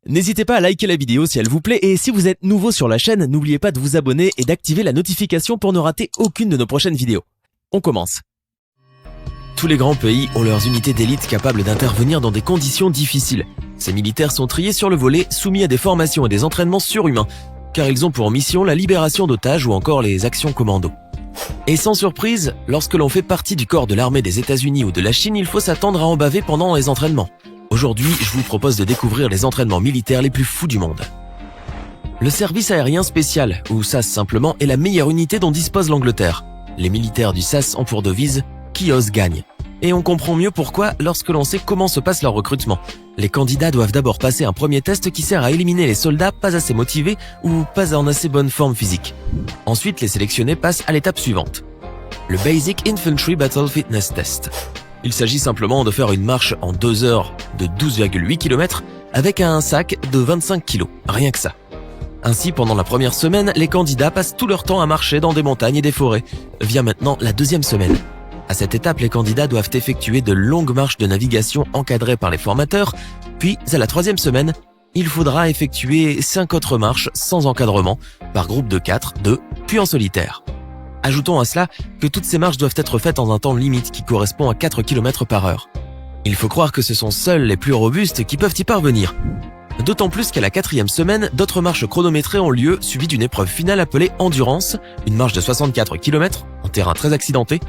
N'hésitez pas à liker la vidéo si elle vous plaît et si vous êtes nouveau sur la chaîne, n'oubliez pas de vous abonner et d'activer la notification pour ne rater aucune de nos prochaines vidéos. On commence. Tous les grands pays ont leurs unités d'élite capables d'intervenir dans des conditions difficiles. Ces militaires sont triés sur le volet, soumis à des formations et des entraînements surhumains, car ils ont pour mission la libération d'otages ou encore les actions commando. Et sans surprise, lorsque l'on fait partie du corps de l'armée des États-Unis ou de la Chine, il faut s'attendre à en baver pendant les entraînements. Aujourd'hui, je vous propose de découvrir les entraînements militaires les plus fous du monde. Le service aérien spécial, ou SAS simplement, est la meilleure unité dont dispose l'Angleterre. Les militaires du SAS ont pour devise « Qui ose gagne ». Et on comprend mieux pourquoi lorsque l'on sait comment se passe leur recrutement. Les candidats doivent d'abord passer un premier test qui sert à éliminer les soldats pas assez motivés ou pas en assez bonne forme physique. Ensuite, les sélectionnés passent à l'étape suivante. Le Basic Infantry Battle Fitness Test. Il s'agit simplement de faire une marche en 2 heures de 12,8 km avec un sac de 25 kg, rien que ça. Ainsi, pendant la première semaine, les candidats passent tout leur temps à marcher dans des montagnes et des forêts. Vient maintenant la deuxième semaine. À cette étape, les candidats doivent effectuer de longues marches de navigation encadrées par les formateurs, puis à la troisième semaine, il faudra effectuer 5 autres marches sans encadrement, par groupe de 4, 2, puis en solitaire. Ajoutons à cela que toutes ces marches doivent être faites en un temps limite qui correspond à 4 km par heure. Il faut croire que ce sont seuls les plus robustes qui peuvent y parvenir. D'autant plus qu'à la 4e semaine, d'autres marches chronométrées ont lieu, suivies d'une épreuve finale appelée Endurance, une marche de 64 km, en terrain très accidenté,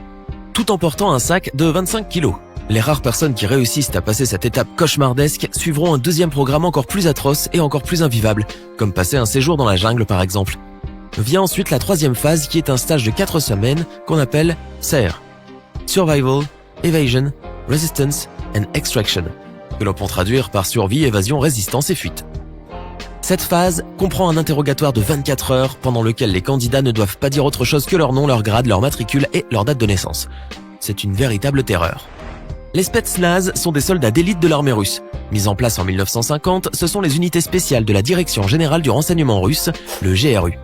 tout en portant un sac de 25 kg. Les rares personnes qui réussissent à passer cette étape cauchemardesque suivront un deuxième programme encore plus atroce et encore plus invivable, comme passer un séjour dans la jungle par exemple. Vient ensuite la 3e phase qui est un stage de 4 semaines qu'on appelle SARE, Survival, Evasion, Resistance and Extraction, que l'on peut traduire par survie, évasion, résistance et fuite. Cette phase comprend un interrogatoire de 24 heures pendant lequel les candidats ne doivent pas dire autre chose que leur nom, leur grade, leur matricule et leur date de naissance. C'est une véritable terreur. Les Spetsnaz sont des soldats d'élite de l'armée russe. Mis en place en 1950, ce sont les unités spéciales de la Direction générale du renseignement russe, le GRU.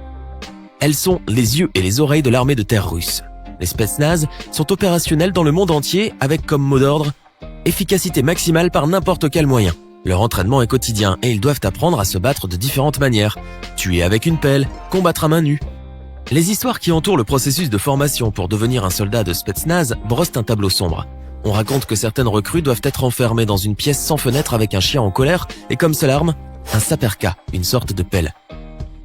Elles sont les yeux et les oreilles de l'armée de terre russe. Les Spetsnaz sont opérationnels dans le monde entier avec comme mot d'ordre « efficacité maximale par n'importe quel moyen ». Leur entraînement est quotidien et ils doivent apprendre à se battre de différentes manières. Tuer avec une pelle, combattre à main nue. Les histoires qui entourent le processus de formation pour devenir un soldat de Spetsnaz brossent un tableau sombre. On raconte que certaines recrues doivent être enfermées dans une pièce sans fenêtre avec un chien en colère et comme seule arme, un saperka, une sorte de pelle.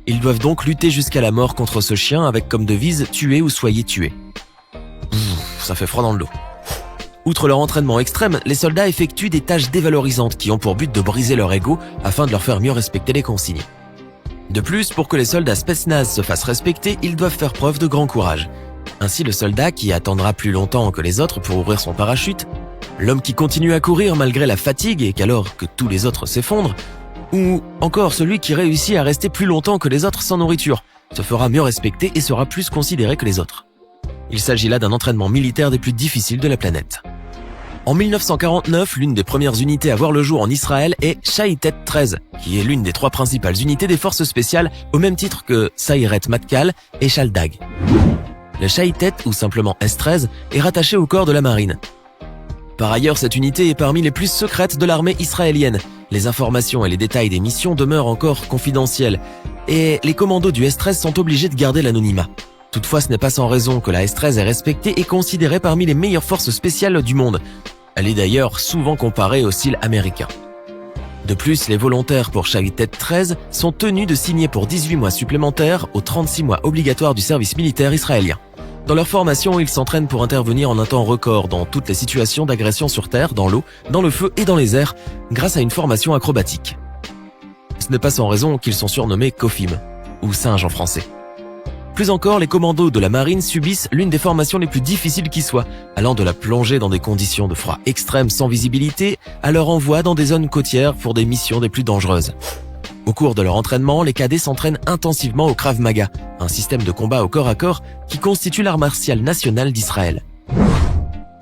Ils doivent donc lutter jusqu'à la mort contre ce chien avec comme devise « tuez ou soyez tués ». Ça fait froid dans le dos. Outre leur entraînement extrême, les soldats effectuent des tâches dévalorisantes qui ont pour but de briser leur ego afin de leur faire mieux respecter les consignes. De plus, pour que les soldats Spetsnaz se fassent respecter, ils doivent faire preuve de grand courage. Ainsi, le soldat qui attendra plus longtemps que les autres pour ouvrir son parachute, l'homme qui continue à courir malgré la fatigue et qu'alors que tous les autres s'effondrent, ou encore celui qui réussit à rester plus longtemps que les autres sans nourriture, se fera mieux respecter et sera plus considéré que les autres. Il s'agit là d'un entraînement militaire des plus difficiles de la planète. En 1949, l'une des premières unités à voir le jour en Israël est Shayetet 13, qui est l'une des 3 principales unités des forces spéciales au même titre que Sayeret Matkal et Shaldag. Le Shayetet, ou simplement S-13, est rattaché au corps de la marine. Par ailleurs, cette unité est parmi les plus secrètes de l'armée israélienne. Les informations et les détails des missions demeurent encore confidentiels, et les commandos du S-13 sont obligés de garder l'anonymat. Toutefois, ce n'est pas sans raison que la S-13 est respectée et considérée parmi les meilleures forces spéciales du monde. Elle est d'ailleurs souvent comparée au style américain. De plus, les volontaires pour Shayetet 13 sont tenus de signer pour 18 mois supplémentaires aux 36 mois obligatoires du service militaire israélien. Dans leur formation, ils s'entraînent pour intervenir en un temps record dans toutes les situations d'agression sur terre, dans l'eau, dans le feu et dans les airs, grâce à une formation acrobatique. Ce n'est pas sans raison qu'ils sont surnommés Kofim, ou singes en français. Plus encore, les commandos de la marine subissent l'une des formations les plus difficiles qui soient, allant de la plongée dans des conditions de froid extrême sans visibilité à leur envoi dans des zones côtières pour des missions des plus dangereuses. Au cours de leur entraînement, les cadets s'entraînent intensivement au Krav Maga, un système de combat au corps à corps qui constitue l'art martial national d'Israël.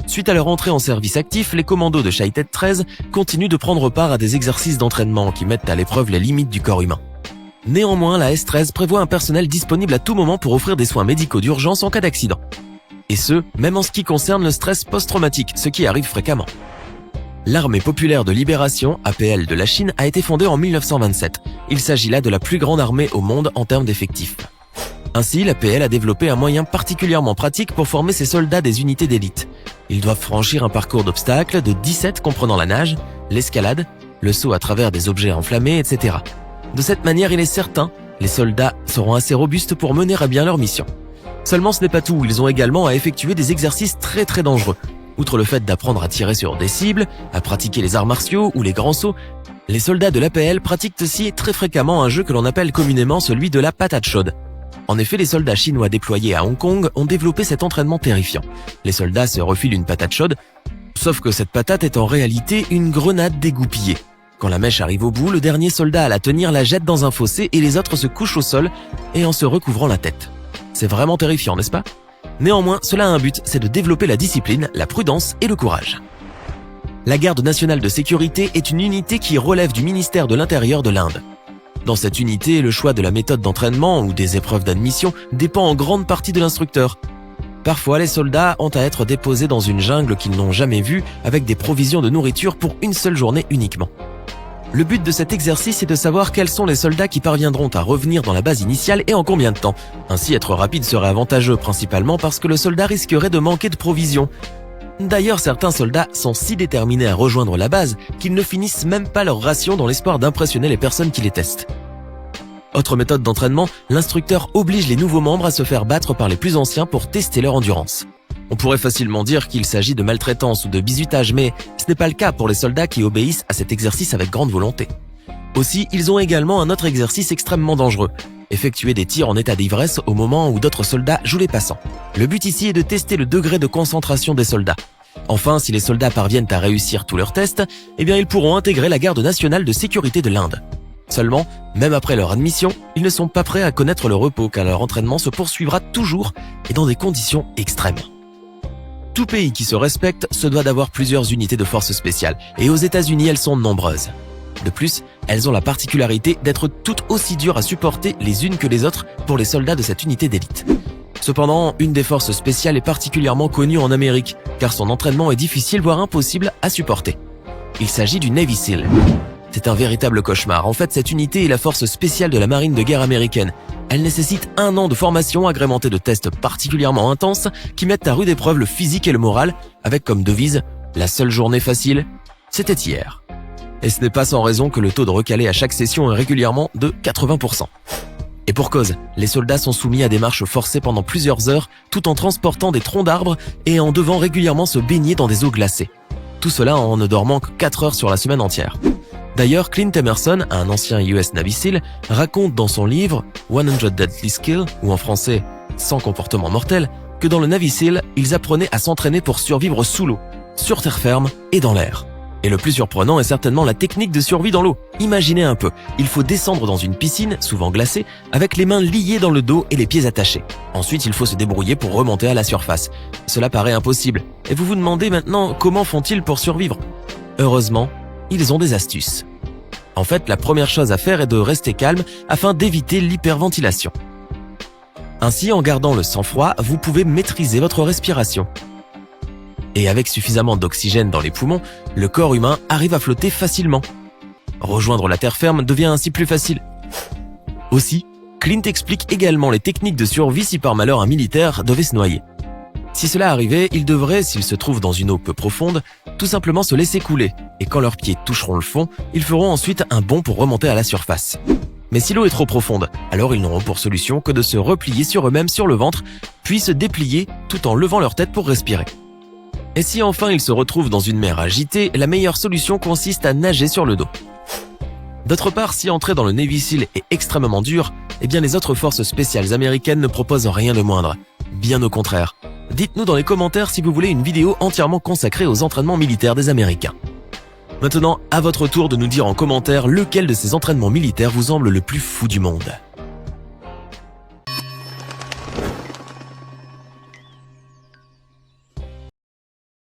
Suite à leur entrée en service actif, les commandos de Shayetet 13 continuent de prendre part à des exercices d'entraînement qui mettent à l'épreuve les limites du corps humain. Néanmoins, la S-13 prévoit un personnel disponible à tout moment pour offrir des soins médicaux d'urgence en cas d'accident. Et ce, même en ce qui concerne le stress post-traumatique, ce qui arrive fréquemment. L'Armée populaire de libération, APL de la Chine, a été fondée en 1927. Il s'agit là de la plus grande armée au monde en termes d'effectifs. Ainsi, l'APL a développé un moyen particulièrement pratique pour former ses soldats des unités d'élite. Ils doivent franchir un parcours d'obstacles de 17 comprenant la nage, l'escalade, le saut à travers des objets enflammés, etc. De cette manière, il est certain, les soldats seront assez robustes pour mener à bien leur mission. Seulement, ce n'est pas tout, ils ont également à effectuer des exercices très dangereux. Outre le fait d'apprendre à tirer sur des cibles, à pratiquer les arts martiaux ou les grands sauts, les soldats de l'APL pratiquent aussi très fréquemment un jeu que l'on appelle communément celui de la patate chaude. En effet, les soldats chinois déployés à Hong Kong ont développé cet entraînement terrifiant. Les soldats se refilent une patate chaude, sauf que cette patate est en réalité une grenade dégoupillée. Quand la mèche arrive au bout, le dernier soldat à la tenir la jette dans un fossé et les autres se couchent au sol et en se recouvrant la tête. C'est vraiment terrifiant, n'est-ce pas ? Néanmoins, cela a un but, c'est de développer la discipline, la prudence et le courage. La Garde nationale de sécurité est une unité qui relève du ministère de l'Intérieur de l'Inde. Dans cette unité, le choix de la méthode d'entraînement ou des épreuves d'admission dépend en grande partie de l'instructeur. Parfois, les soldats ont à être déposés dans une jungle qu'ils n'ont jamais vue avec des provisions de nourriture pour une seule journée uniquement. Le but de cet exercice est de savoir quels sont les soldats qui parviendront à revenir dans la base initiale et en combien de temps. Ainsi, être rapide serait avantageux, principalement parce que le soldat risquerait de manquer de provisions. D'ailleurs, certains soldats sont si déterminés à rejoindre la base qu'ils ne finissent même pas leur ration dans l'espoir d'impressionner les personnes qui les testent. Autre méthode d'entraînement, l'instructeur oblige les nouveaux membres à se faire battre par les plus anciens pour tester leur endurance. On pourrait facilement dire qu'il s'agit de maltraitance ou de bizutage, mais ce n'est pas le cas pour les soldats qui obéissent à cet exercice avec grande volonté. Aussi, ils ont également un autre exercice extrêmement dangereux, effectuer des tirs en état d'ivresse au moment où d'autres soldats jouent les passants. Le but ici est de tester le degré de concentration des soldats. Enfin, si les soldats parviennent à réussir tous leurs tests, ils pourront intégrer la Garde nationale de sécurité de l'Inde. Seulement, même après leur admission, ils ne sont pas prêts à connaître le repos car leur entraînement se poursuivra toujours et dans des conditions extrêmes. Tout pays qui se respecte se doit d'avoir plusieurs unités de forces spéciales, et aux États-Unis elles sont nombreuses. De plus, elles ont la particularité d'être toutes aussi dures à supporter les unes que les autres pour les soldats de cette unité d'élite. Cependant, une des forces spéciales est particulièrement connue en Amérique, car son entraînement est difficile voire impossible à supporter. Il s'agit du Navy SEAL. C'est un véritable cauchemar. En fait, cette unité est la force spéciale de la marine de guerre américaine. Elle nécessite 1 an de formation agrémentée de tests particulièrement intenses qui mettent à rude épreuve le physique et le moral, avec comme devise « La seule journée facile, c'était hier ». Et ce n'est pas sans raison que le taux de recalé à chaque session est régulièrement de 80%. Et pour cause, les soldats sont soumis à des marches forcées pendant plusieurs heures, tout en transportant des troncs d'arbres et en devant régulièrement se baigner dans des eaux glacées. Tout cela en ne dormant que 4 heures sur la semaine entière. D'ailleurs, Clint Emerson, un ancien US Navy SEAL, raconte dans son livre « 100 Deadly Skills » ou en français « 100 comportements mortels » que dans le Navy SEAL, ils apprenaient à s'entraîner pour survivre sous l'eau, sur terre ferme et dans l'air. Et le plus surprenant est certainement la technique de survie dans l'eau. Imaginez un peu, il faut descendre dans une piscine, souvent glacée, avec les mains liées dans le dos et les pieds attachés. Ensuite, il faut se débrouiller pour remonter à la surface. Cela paraît impossible. Et vous vous demandez maintenant comment font-ils pour survivre ? Heureusement, ils ont des astuces. En fait, la première chose à faire est de rester calme afin d'éviter l'hyperventilation. Ainsi, en gardant le sang-froid, vous pouvez maîtriser votre respiration. Et avec suffisamment d'oxygène dans les poumons, le corps humain arrive à flotter facilement. Rejoindre la terre ferme devient ainsi plus facile. Aussi, Clint explique également les techniques de survie si par malheur un militaire devait se noyer. Si cela arrivait, ils devraient, s'ils se trouvent dans une eau peu profonde, tout simplement se laisser couler, et quand leurs pieds toucheront le fond, ils feront ensuite un bond pour remonter à la surface. Mais si l'eau est trop profonde, alors ils n'auront pour solution que de se replier sur eux-mêmes sur le ventre, puis se déplier tout en levant leur tête pour respirer. Et si enfin ils se retrouvent dans une mer agitée, la meilleure solution consiste à nager sur le dos. D'autre part, si entrer dans le Navy SEAL est extrêmement dur, les autres forces spéciales américaines ne proposent rien de moindre. Bien au contraire. Dites-nous dans les commentaires si vous voulez une vidéo entièrement consacrée aux entraînements militaires des Américains. Maintenant, à votre tour de nous dire en commentaire lequel de ces entraînements militaires vous semble le plus fou du monde.